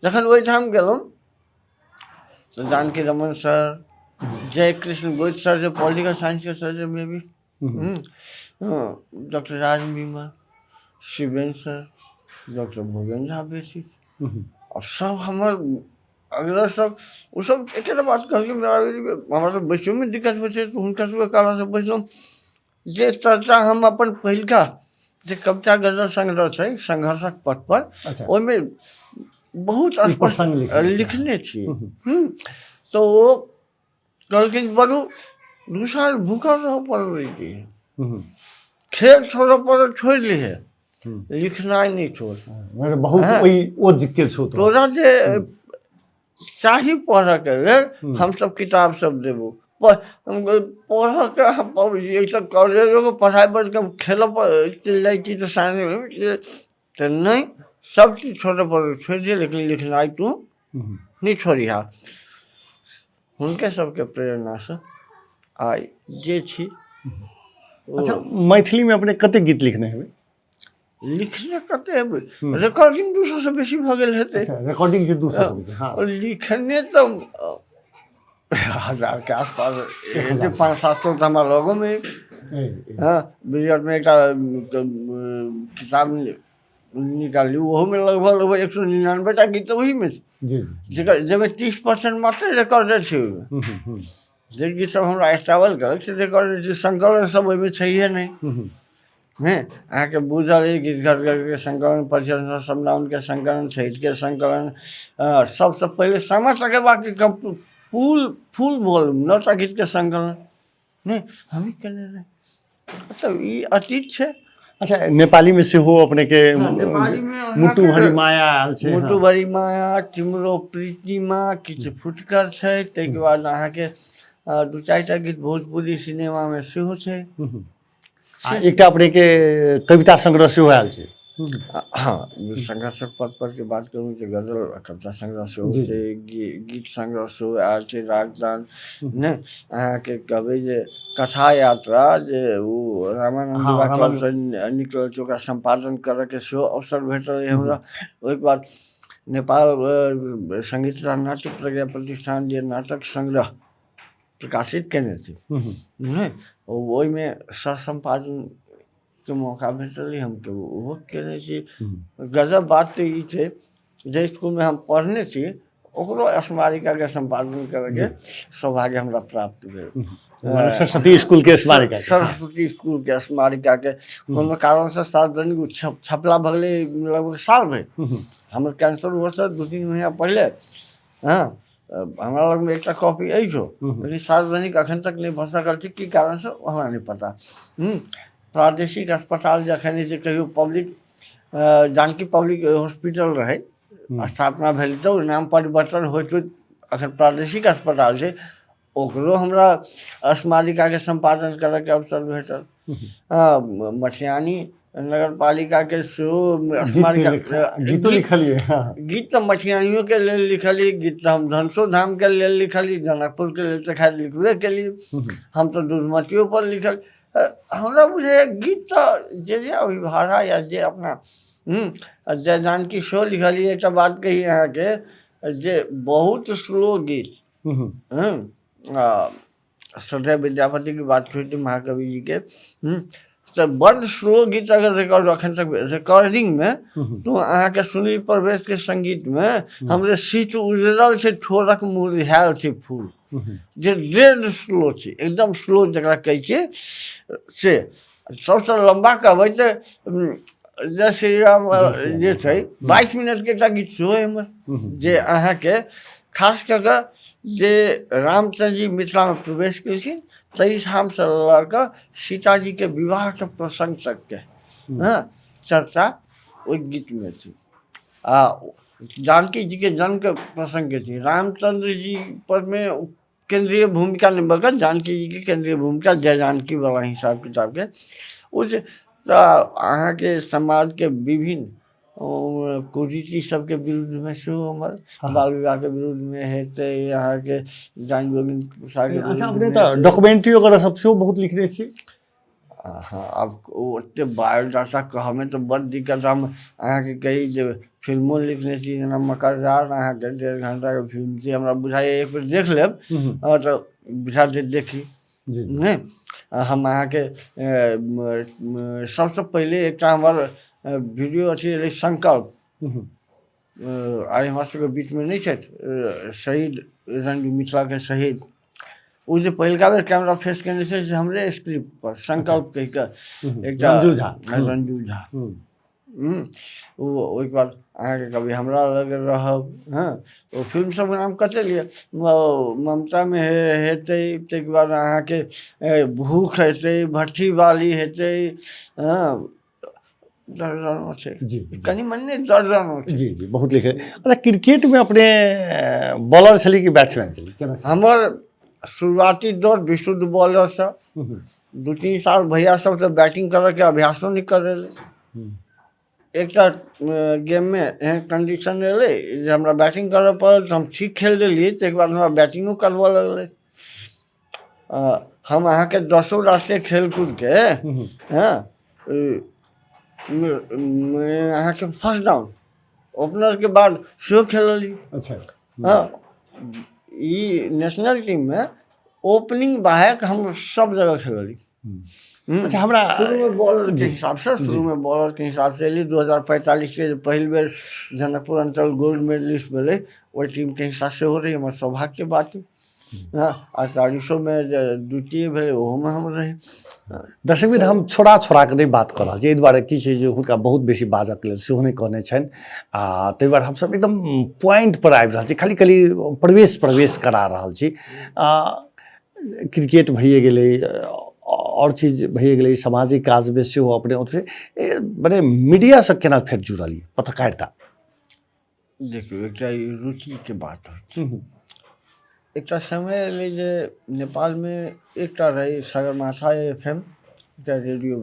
जखन वही ठाम गेलहुँ तो जानकी रमन सर जय कृष्ण गोइत सर जो पॉलिटिकल साइंस के सर में भी डॉक्टर राज बीमल शिवेंद्र सर डॉक्टर भूपेन्द्र झा बेसी और सब हमर अगला सब वो सब एक बात कहलखिन हमारा तो बैसो में दिक्कत होइ छै तो हुनका सबके कहला से बैसलहुँ जे चर्चा हम अपन पहिलका जे कविता गजल संग्रह छै संघर्षक पथ पर ओहिमे बहुत स्पष्ट लिखने छी तो कहलखिन बड़ू 2 साल भूखल रह पड़ रही थी, खेल छोड़ ली है, लिखना नहीं छोड़, मतलब बहुत वही ओ जिक्र छो तोरा जे चाही पढ़ के लेल हम सब किताब सब देबो, पढ़ के एक तो कॉलेजों में पढ़ाई बंद कर खेल पर चल जाई थी तो सामने तो नहीं, सब चीज छोड़ दिए, लेकिन लिखनाई तू नहीं छोड़ी। हाँ, हुनके सबके प्रेरणा से आई जे छी। अच्छा, मैथिली में अपने कते गीत लिखने हैं? लिखने कते हेबै, रिकॉर्डिंग 200 से बेसी भ गेल हेतै। अच्छा, रिकॉर्डिंग से 200 से बेसी, हाँ। और लिखने तो 1000 के आसपास, 500-700 तो हमारा लोगों में। हाँ, बिजट में एक किताब निकाली, वो में लगभग 199 टा गीत वही में जब 30% मात्र रिकॉर्डेड छे। जे गीत सब हमरा स्टावल कर से रिकॉर्डेड, संकलन सब ओहि में छैहे नहीं है। अहाँके बुझल है गीत घर के संकलन, परिचय समदाउन के संकलन, छठि के संकलन, सबसे पहले सामा चकेबा के फुल वॉल्यूम 9 टा गीत के संकलन नहीं हम केने रहे, मतलब ई अतीत छे। अच्छा, नेपाली में से हो अपने के नेपाली में मुट्टू भरी माया आयल छे, मुट्टू भरी माया, तिम्रो प्रीतिमा, किछ फुटकर छे, तै के बाद अहाँके 2-4 टा गीत भोजपुरी सिनेमा में सेहो छे। एकटा अपने के कविता संग्रह से आयल छे। हाँ, संघर्षक पद पर के बात करूँ तो गजल कविता संग्रह से होते, गीत संग्रह से आयल छे, रागदान ने अहाँके कहबै जे कथा यात्रा जे वो रामानंद बाबा क्लब से निकलल छै, ओकरा संपादन करे के सेहो अवसर भेटल हमरा। ओहिके बाद नेपाल संगीत तथा नाट्य प्रज्ञा प्रतिष्ठान जे नाटक संग्रह प्रकाशित केने थी, ओहि में सह संपादन के मौका भेटल, हम के वो केने छी। गजब बात तो ई छे, जे स्कूल में हम पढ़ने छी ओकरो स्मारिका के संपादन करे के सौभाग्य हमरा प्राप्त भेल। सरस्वती स्कूल के स्मारिका, सरस्वती स्कूल के स्मारिका के कोनो कारण से सार्वजनिक छपला भगले लगभग साल भर। हमर कैंसर हुआ सर 2-3 महीना पहले। हाँ, हमारा लग में एक कॉपी आई छो, लेकिन सार्वजनिक अखन तक नहीं भर सकल थी, की कारण से हमरा नहीं पता। प्रादेशिक अस्पताल जखन जे कहियो पब्लिक जानकी पब्लिक हॉस्पिटल रहे, स्थापना भेल तो नाम परिवर्तन होइत अखन प्रादेशिक अस्पताल छै, ओकरो हमरा स्मारिका के संपादन करे के अवसर भेटल। मठियानी नगर पालिका के स्मारिका गीतो लिखलिए। गीत तो मठियानियों के लिए लिखली, गीत हम धनसो धाम के लिए लिखली, जनकपुर के लिए तो खैर लिखबे केलिए, हम तो दुधमतियों पर लिखल। हमरा बुझे गीत तो जे अभिभाषा या जे अपना जय जानकी शो लिखली। एक बात कही यहाँ के जे बहुत स्लो गीत, श्रद्धेय विद्यापति की बात हुई थी महाकवि जी के, तो बड़ स्लो गीत अगर रिकॉर्ड अखन तक रिकॉर्डिंग में तो अहाँ के सुनील प्रवेश के संगीत में हमरे सीट उजरल छे, ठोरक मुरझायल छे फूल, जे डेड स्लो छे, एकदम स्लो जकरा कहै छे से। सबसे लंबा कहबै तो जय श्री राम जे छै 22 मिनट के एकटा गीत सेहो हमर, जे अहाँ के खास करके जे रामचंद्र जी मिथिला में प्रवेश केलखिन तही शाम से लड़कर सीता जी के विवाह के प्रसंग तक के चर्चा ओहि गीत में थी। जानकी जी के जन्म के प्रसंग के थी, रामचंद्र जी पर में केंद्रीय भूमिका निभाकर जानकी जी की केंद्रीय भूमिका जय जानकी वाला हिसाब किताब के उस अहाँ के समाज के विभिन्न कुरीति सबके विरुद्ध में सेहो हमर बाल विवाह के विरुद्ध में हेतै, यहाँ के जान जोगिन के। अच्छा, अपने तो डॉक्यूमेंट्री वगैरह सब सेहो बहुत लिखने छी। हाँ, अब ओते बायोडाटा कहमे तो बड़ दिक्कत। हम अहाँ के कही जे फिल्मो लिखने छी, जेना मकरदार अहाँ के 1.5 घंटा के फिल्म छी, हमरा बुझाइए एक बेर देख लेब तो बुझा दे देखी नहीं। हम अहाँ के सबसे पहले एक हमर वीडियो अच्छी संकल्प आई हमरा सबके बीच में नहीं छे, शहीद रंजू मिथिला के शहीद, वो जो पहिलका बेर कैमरा फेस केने छे हमरे स्क्रिप्ट पर संकल्प कह के एक रंजू झा ओहिके बाद अहाँके कभी हमरा लग रहब। हाँ, ओ फिल्म सब नाम कते लिअ, ममता में हेतै, ताहिके बाद अहाँके भूख हेतै, भट्ठी बाली हेतै। हाँ, दर्जनों छै, जी जी कनि मनि दर्जनों छै। जी जी बहुत लिखे। अच्छा, क्रिकेट में अपने बॉलर छली कि बैट्समैन छली, केना छली? हमर शुरुआती दौर विशुद्ध बॉलर से 2-3 साल भैया सब से बैटिंग करे के अभ्यासो नहीं करेले। एक गेम में एहन कंडीशन एलै जे हमरा बैटिंग करऽ पड़ल, तो हम ठीक खेल देलियै, ताहिके बाद हमरा बैटिंगो करबऽ लगलै। हम अहाँके 10 राष्ट्रीय खेलकूद के हाँ अहाँके फर्स्ट डाउन ओपनर के बाद सेहो खेलली। अच्छा। हाँ, ई नेशनल टीम में ओपनिंग बाहेक हम सब जगह खेलली। अच्छा, हमरा शुरू में बॉलर के हिसाब से एली। 2045 के पहिल बेर जनकपुर अंचल गोल्ड मेडलिस्ट भेलै, ओहि टीम के हिस्सा से हो रही, हमर सौभाग्य के बात। हाँ, आ 40 में द्वितीय भेलै, ओहो में हम रही। दर्शक मित्र, हम छोड़ा के नहीं बात कर रहल छी, एहि दुआरे की छै जे हुनका बहुत बेसी बाजक लेल सेहो नहि कहने छनि, आ ताहि दुआरे हमसब एकदम पॉइंट पर आबि रहल छी, खाली प्रवेश करा रहल छी। क्रिकेट भइए गेलै, और चीज भइए गेलै, सामाजिक काज में सेहो अपने मने मीडिया से केना फेर जुड़ल, पत्रकारिता? देखियौ, एकटा रुचि के बात होइ छै। एकटा समय एलै जे नेपाल में एकटा रही सगरमाथा FM, एकटा रेडियो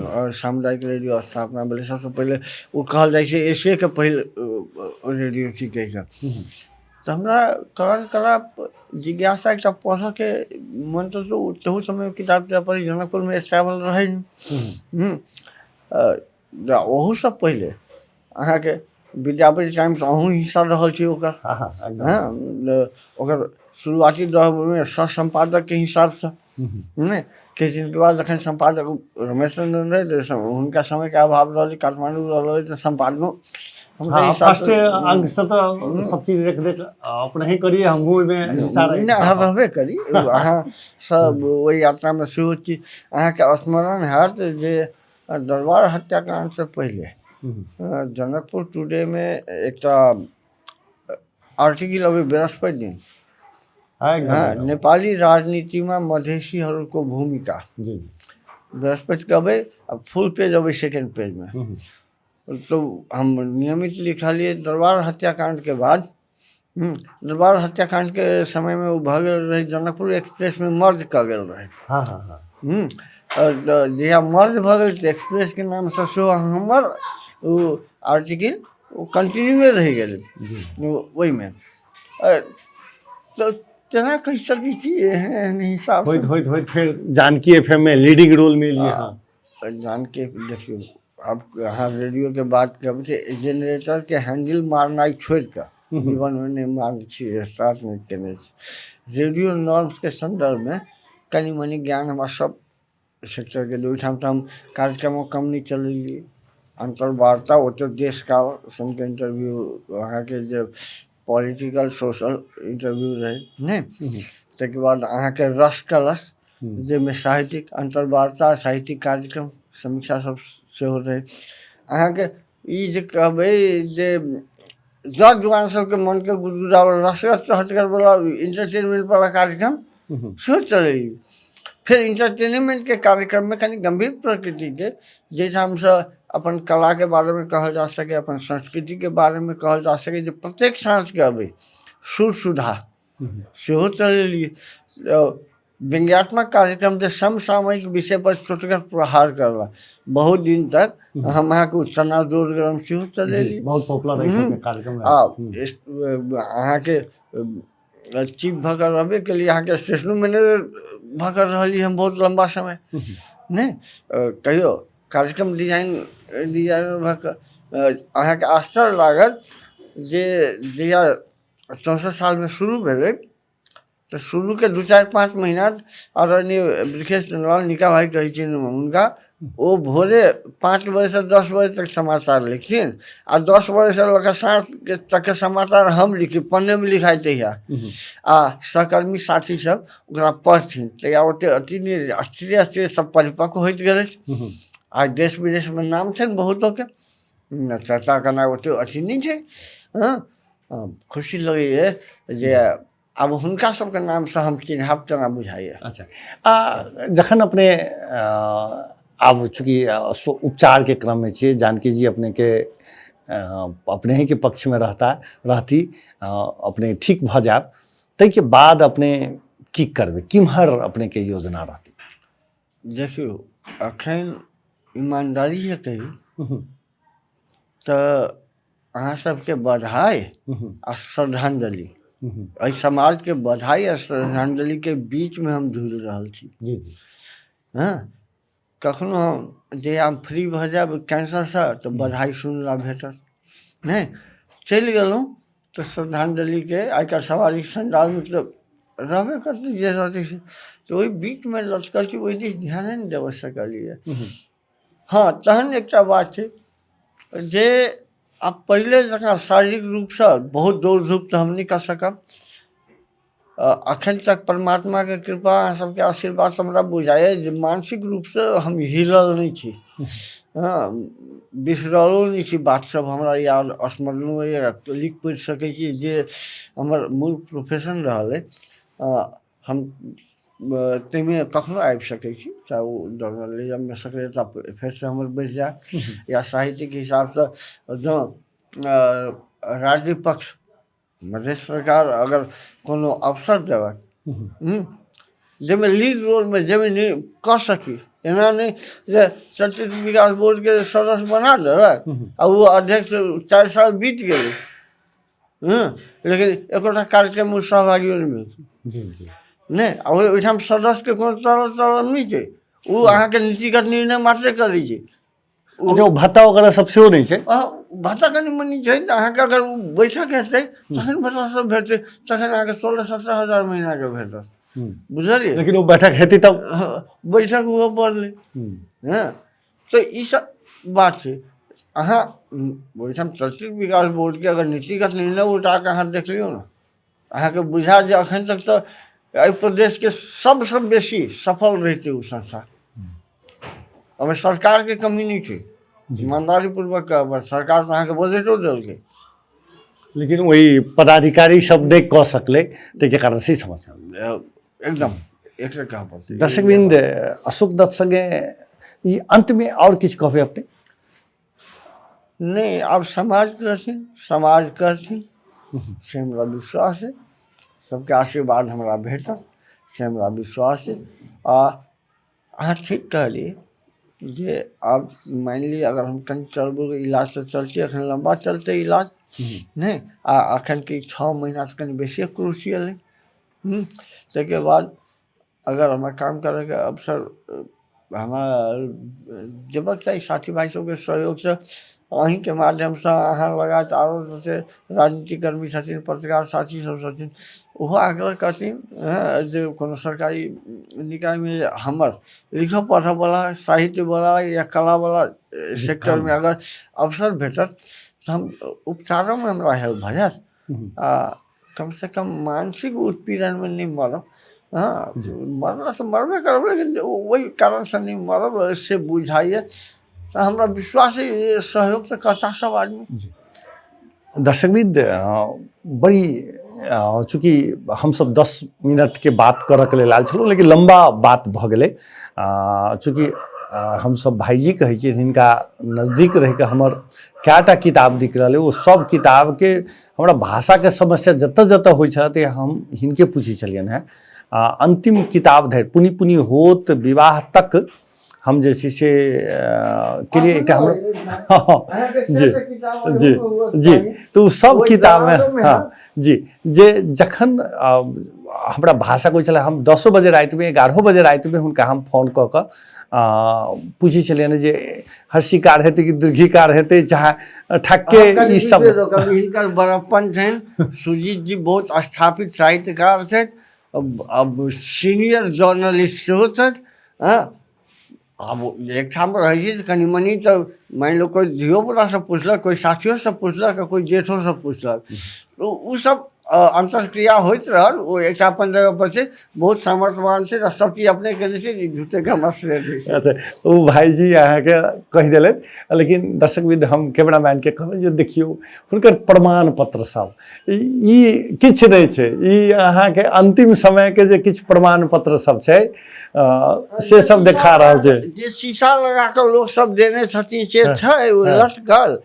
और सामुदायिक रेडियो स्थापना भेलै। सबसे पहले वो कहल जाइ छै एशिया के पहिल रेडियो थिकै के। तो हमरा कला जिज्ञासा एकटा पढ़ऽ के मन तो तहू समय किताब पढ़ी, जनकपुर में स्टेबल रहे। ओहू सब पहले अहाँके विद्यापति टाइम्स अहूँ हिस्सा रहल छी ओकर। हाँ, ओकर शुरुआती दौर में सह संपादक के हिसाब से नहीं, किछु दिन के बाद जखन संपादक रमेश रंजन रहे, हुनका समय के अभाव रहलै, काठमांडू रहलै, तो संपादनो फर्स्ट अंक से तो सब चीज देख अपने ही करिए, हमहू में हिस्सा रहे। रहबे करी। अहाँ सब ओहि यात्रा में सेहो छी। अहाँके स्मरण हैत जे दरबार हत्याकांड से पहले जनकपुर टुडे में एक आर्टिकल अभी बृहस्पति दिन, हाँ, नेपाली राजनीति में मधेसीहरूको भूमिका, बृहस्पति के अबै, फुल पेज अबै सेकेंड पेज में। तो हम नियमित लिखलिए दरबार हत्याकांड के बाद। दरबार हत्याकांड के समय में वो भऽ गेल रहे, जनकपुर एक्सप्रेस में मर्ज कऽ गेल रहे। जहिया मर्ज भऽ गेल तो एक्सप्रेस के नाम से सेहो हमर आर्टिकल कंटिन्यूए रह गेल ओहि में। तो तेना कहि सकै छी एहन हिसाब होइत फिर जानकी FM में लीडिंग रोल में लिए। जानकी, देखियो, अब अहाँ रेडियो के बात करब छै, जेनरेटर के हैंडल मारनाइ छोड़ के जीवन में नहीं मार्ग छी, स्टार्ट नहीं केने छी। रेडियो नॉर्म्स के संदर्भ में कनि मनी ज्ञान हमरा सब सेक्टर के ओहिठाम तो हम कार्यक्रमों कम नहीं चलेलिए। अंतर्वार्ता ओतो देश काल सन के इंटरव्यू, अहाँ के जे पॉलिटिकल सोशल इंटरव्यू रहे नहीं, ताहिके बाद अहाँ के रस कलश जेमे साहित्यिक अंतर्वार्ता, साहित्यिक कार्यक्रम, समीक्षा सब सेहो रहे। अहाँ के ई जे कहबै जे जग जुआन सबके मन के गुदगुदावल रसरस हटकर वाला इंटरटेनमेंट वाला कार्यक्रम सेहो चले। फिर इंटरटेनमेंट के कार्यक्रम में कनी गंभीर प्रकृति के, जैठाम से अपन कला के बारे में कहल जा सके, अपन संस्कृति के बारे में कहल जा सके, जो प्रत्येक सांझ के अबै सुर सुधा सेहो चलेलिए। व्यंग्यात्मक कार्यक्रम जे समसामयिक विषय पर चोटगर प्रहार करला, बहुत दिन तक हम अहाँ के उत्सना जोरगरम सेहो चलेली, बहुत पॉपुलर कार्यक्रम। अहाँ के चीफ भकर रहबे के लिए, अहाँ के स्टेशनो मैनेजर भकर रहली हम बहुत लंबा समय नहीं। कहियो कार्यक्रम डिजाइनर भकर अहाँ के आश्चर्य लागत जे जहिया 64 साल में शुरू भेलै, तो शुरू के 2-4-5 महीना आदरणीय ब्रिखेश चंद्रलाल निका भाई कहै छिन उनका, वो भोरे 5 बजे से 10 बजे तक समाचार लिखथिन, आ 10 बजे से लेकर 7 तक के समाचार हम लिखी, पन्ने में लिखाई तहिया, आ सहकर्मी साथी सब ओकरा पढ़थिन। तहिया ओते अति आश्चर्य सब परिपक्व होइत गेलै। आज देश विदेश में नाम है बहुतों के, चर्चा करना ओते अथी नहीं है। हाँ, खुशी लगे है जे अब हुनका सबके नाम से हम चिन्हब तना बुझाइए। अच्छा, जखन अपने आब चूँकि उपचार के क्रम में छे, जानकी जी अपने के अपने ही के पक्ष में रहती अपने ठीक भ जाब, तै के बाद अपने की करबे, किम्हर अपने के योजना रहती? देखियो अखन ईमानदारी से कही तो अहाँ सबके बधाई आ श्रद्धांजलि, एहि समाज के बधाई आ श्रद्धांजलि के बीच में हम जुड़ रहल छी। जी जी। हाँ, कखनो जे हम फ्री भ जाब कैंसर से तो बधाई सुनला भेटत, नहीं चल गलूँ तो श्रद्धांजलि के आई का सामाजिक संजाल मतलब रहबे करते जे रहते से, तो वही बीच में लटकल छी, वही दिस ध्यान नहीं देव सकलिए। हाँ, तहन एक बात है जे अब पहले जगह शारीरिक रूप से बहुत दौड़ धूप तो हम नहीं कर सकब। अखन तक परमात्मा के कृपा सबके आशीर्वाद से हमरा बुझाए जे मानसिक रूप से हम हिलल नहीं छी। हाँ, बिसरलो नहीं छी, बात सब हमरा याद स्मरणो लिख पढ़ सके छी जे हमर मूल प्रोफेशन रहल है। हम तैमें कखनो आबि सकै छी, चाहे वो जर्नलिज्म में सक्रियता फिर से हमर बढ़ जाए या साहित्य के हिसाब से जो राज्य पक्ष मध्य सरकार अगर कोनो अवसर देवक जैमें लीड रोल में जैमें नहीं कह सकी, एना नहीं जे चलचित्र विकास बोर्ड के सदस्य बना देलक और वो अध्यक्ष 4 साल बीत गए, लेकिन एक कार्यक्रम में सहभागी नहीं मिलती। जी जी। नहीं, और ओहिठाम सदस्य के कोनो तरह नहीं छै, वो अहाँ के नीतिगत निर्णय मात्र करै छै। अच्छा, भत्ता वगैरह सब सेहो नहीं छै? भत्ता कनि मनि छै, अहाँ के अगर बैठक हेतै तखन भत्ता सब भेटतै, तखन अहाँ के 16-17 हजार महीना के भेटत, बुझलिए। लेकिन वो बैठक हेतै तब बैठक हुआ पड़लै। हाँ, तो ई सब बात छै। अहाँ ओहिठाम चलचित्र विकास बोर्ड के अगर नीतिगत निर्णय उठा के अहाँ देख लियो ना, अहाँ के बुझा जे अखन तक तो एहि प्रदेश के सबसे बेसी सफल रहते वो संस्था। अब सरकार के कमी नहीं थी, ईमानदारी पूर्वक सरकार तो अहाँ के बजटो देलकै, लेकिन वही पदाधिकारी सब देख कह सकले, तो के कारण से समस्या एकदम एक कहा पड़ती। दर्शकबिंद, अशोक दत्त संगे ये अंत में और किछ कहबे अपने? नहीं, अब समाज कहथिन से हमरा विश्वास है, सबके आशीर्वाद हमरा भेटत से हमरा विश्वास है। अहाँ ठीक कहलिए जे अब मान ली अगर हम कहीं चलबो इलाज तो चलते, अखन लंबा चलते इलाज नहीं, अखन के 6 महीना से कहीं बेसी क्रूशियल है। ताके बाद अगर हमारा काम करे के अवसर हमारा जबक चाहिए साथी भाई सबके सहयोग से, अहीं के माध्यम से अहाँ लगा आरो जैसे राजनीतिक कर्मी छथिन, पत्रकार साथी सब छथिन, ओहो आग्रह करथिन जे कोनो सरकारी निकाय में हमर लिखऽ पढ़ऽ वाला, साहित्य वाला या कला वाला सेक्टर में अगर अवसर भेटत तो हम उपचारों में हमरा हेल्प भ जायत। कम से कम मानसिक उत्पीड़न में नहीं मरब। हाँ, मरला से मरबे करब, लेकिन वही कारण से नहीं मरब, इससे बुझाइए तो हमरा विश्वास है सहयोग तो करता सब आदमी। दर्शकबिंद, बड़ी चूँकि हम सब 10 मिनट के बात करऽ के लेल आयल छलहुँ, लेकिन लंबा बात भ गेलै। चूँकि हम सब भाईजी कहै छियै, जिनका नजदीक रह के हमर कएटा किताब दिख रहा है, वो सब किताब के हमरा भाषा के समस्या जतऽ जतऽ होइ छल हम हिनके पूछै छलियनि हैं। अंतिम किताब धरि पुनि पुनि होत विवाह तक हम जे छै से के लिए एक जी जी जी, तो सब किताब में हाँ जी, जे जखन हमरा भाषा कोई चला, हम 10 बजे रात में 11 बजे रात में हुनका हम फोन कऽ कऽ पूछै छलियनि जे हर्षिकार हेतै कि दीर्घिकार हेतै, चाहे ठक्के ई सब हिनकर बड़प्पन छनि। सुजीत जी बहुत स्थापित साहित्यकार छथि, अब सीनियर जर्नलिस्ट सेहो छथि। अब एक ठाम रहे छी कनि मनी तो मान लो कोई धियो पुता से पूछलक, कोई साथियों से पूछलक, कोई जेठों से पूछलक, तो उ सब अंतरक्रिया होइत रहल ओ एक अपन जगह पर छै बहुत सामर्थ्यवान छै सब चीज अपने केने छै झूठे का मसले दै छै। अच्छा ओ भाईजी अहाँके कहि देलथि, लेकिन दर्शकबिद हम कैमरामैन के कहबै जे देखियौ हुनकर प्रमाण पत्र सब ई किछु नहि छै, ई अहाँके अंतिम समय के जे किछु प्रमाण पत्र सब छै से सब देखा रहल छै। जे शीशा लगा कऽ लोग सब देने छथिन से छै ओ लटकल,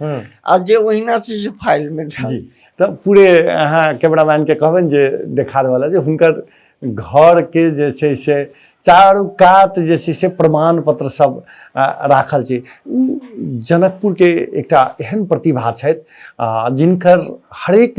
आ जे ओहिना छै से फाइल में छै। जी तो पूरे अहाँ कैमरामैन के कहबनि जे देखा देवला जे हुनकर घर के जे छै से चारू कात जे छै से प्रमाण पत्र सब राखल छै। जनकपुर के एकटा एहन प्रतिभा छथि जिनकर हरेक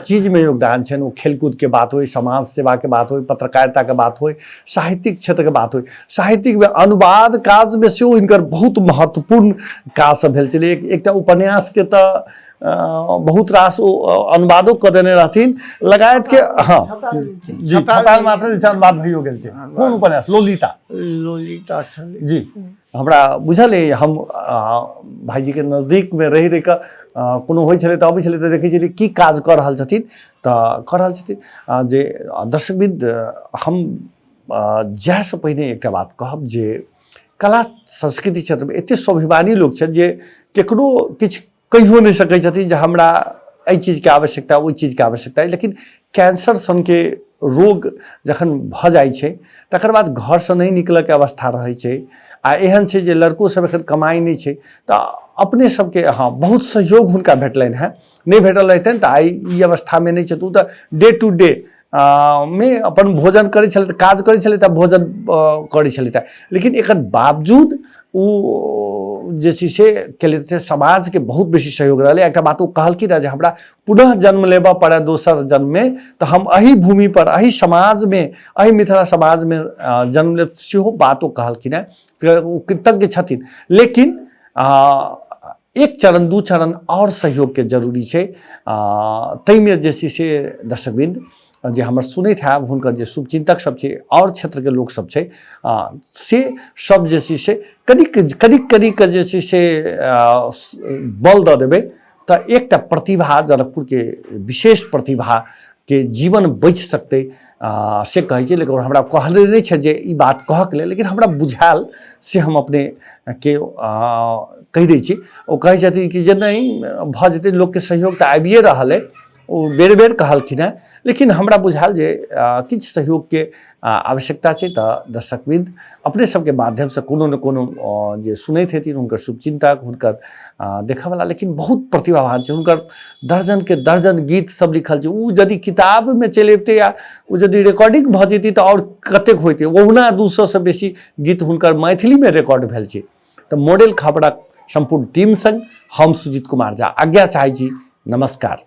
चीज में योगदान छनि, वो खेलकूद के बात हो, समाज सेवा के बात हो, पत्रकारिता के बात हो, साहित्यिक क्षेत्र के बात हो, साहित्यिक में अनुवाद काज में सेहो हिनकर बहुत महत्वपूर्ण काज सब भेल छलै। एकटा उपन्यास के तऽ बहुत रास अनुवादो कऽ देने रहथिन लगायत के। हाँ जी छपाल मात्र अनुवाद भइयो गेल छै। कोन उपन्यास? लोलिता। लोलिता छलै जी हमरा बुझल है, हम भाईजी के नजदीक में रहि रहि कऽ कोनो होइ छलै तऽ अबै छलै तऽ देखै छलियै की काज कऽ रहल छथिन तऽ कऽ रहल छथिन। जे दर्शकबिद हम जायसँ पहिने एकटा बात कहब जे कला संस्कृति क्षेत्र में एते स्वाभिमानी लोग छथि जे केकरो किछु कहियो नहीं सकै छथिन जे हमरा एहि चीज के आवश्यकता ओहि चीज के आवश्यकता है। लेकिन कैंसर सन के रोग जखन भऽ जाइ छै तकर बाद घर से नहीं निकलऽ के अवस्था रहै छै, आ एहन छै जे लड़को सब एखन कमाई नहीं छै तऽ अपने सबके हाँ बहुत सहयोग हुनका भेटलनि हैं। नहीं भेटल रहितनि तऽ आइ ई अवस्था में नहीं छै। तऽ डे टू डे में अपन भोजन करै छलै, काज करै छलै तऽ भोजन करै छलै। लेकिन एकर बावजूद ओ जे छै से केलथि, समाज के बहुत बेसी सहयोग रहलै। एकटा बात ओ कहलखिन जे हमरा पुनः जन्म लेबऽ पड़े दोसर जन्म में तऽ हम एही भूमि पर एही समाज में एही मिथिला समाज में जन्म लेब, सेहो बात ओ कहलखिन हैं। ओ कृतज्ञ छथिन, लेकिन एक चरण दू चरण और सहयोग के जरूरी छै। तै में जे छै से दर्शकबिंद जे हमर सुनैत हैब हुनकर जे शुभचिंतक सब छै और क्षेत्र के लोक सब छै से सब जे छै से कनिक जे छै से बल दऽ देबै तऽ एकटा प्रतिभा जनकपुर के विशेष प्रतिभा के जीवन बचि सकतै से कहै छै। लेकिन हमरा कहले नहीं छै जे ई बात कहक लेल, लेकिन हमरा बुझायल से हम अपने के कहि दै छी। ओ कहै छथिन कि जे नहीं भऽ जेतै, लोक के सहयोग तऽ आबिए रहल है, ओ बेर बेर कहलखिन हैं। लेकिन हमरा बुझायल जे किछु सहयोग के आवश्यकता छै। तऽ दर्शकबिंद अपने सबके माध्यम से कोनो न कोनो जे सुनैत हेथिन हुनकर शुभचिंतक हुनकर देखयवला, लेकिन बहुत प्रतिभावान छै। हुनकर दर्जन के दर्जन गीत सब लिखल छै। ओ यदि किताब में चलि अबितै या ओ यदि रिकॉर्डिंग भऽ जेतै तऽ और कतेक होइतै। ओहुना 200 से बेसी गीत हुनकर मैथिली में रिकॉर्ड भेल छै। तऽ मॉडल खबरक संपूर्ण टीम संग हम सुजीत कुमार झा आज्ञा चाहै छी। नमस्कार।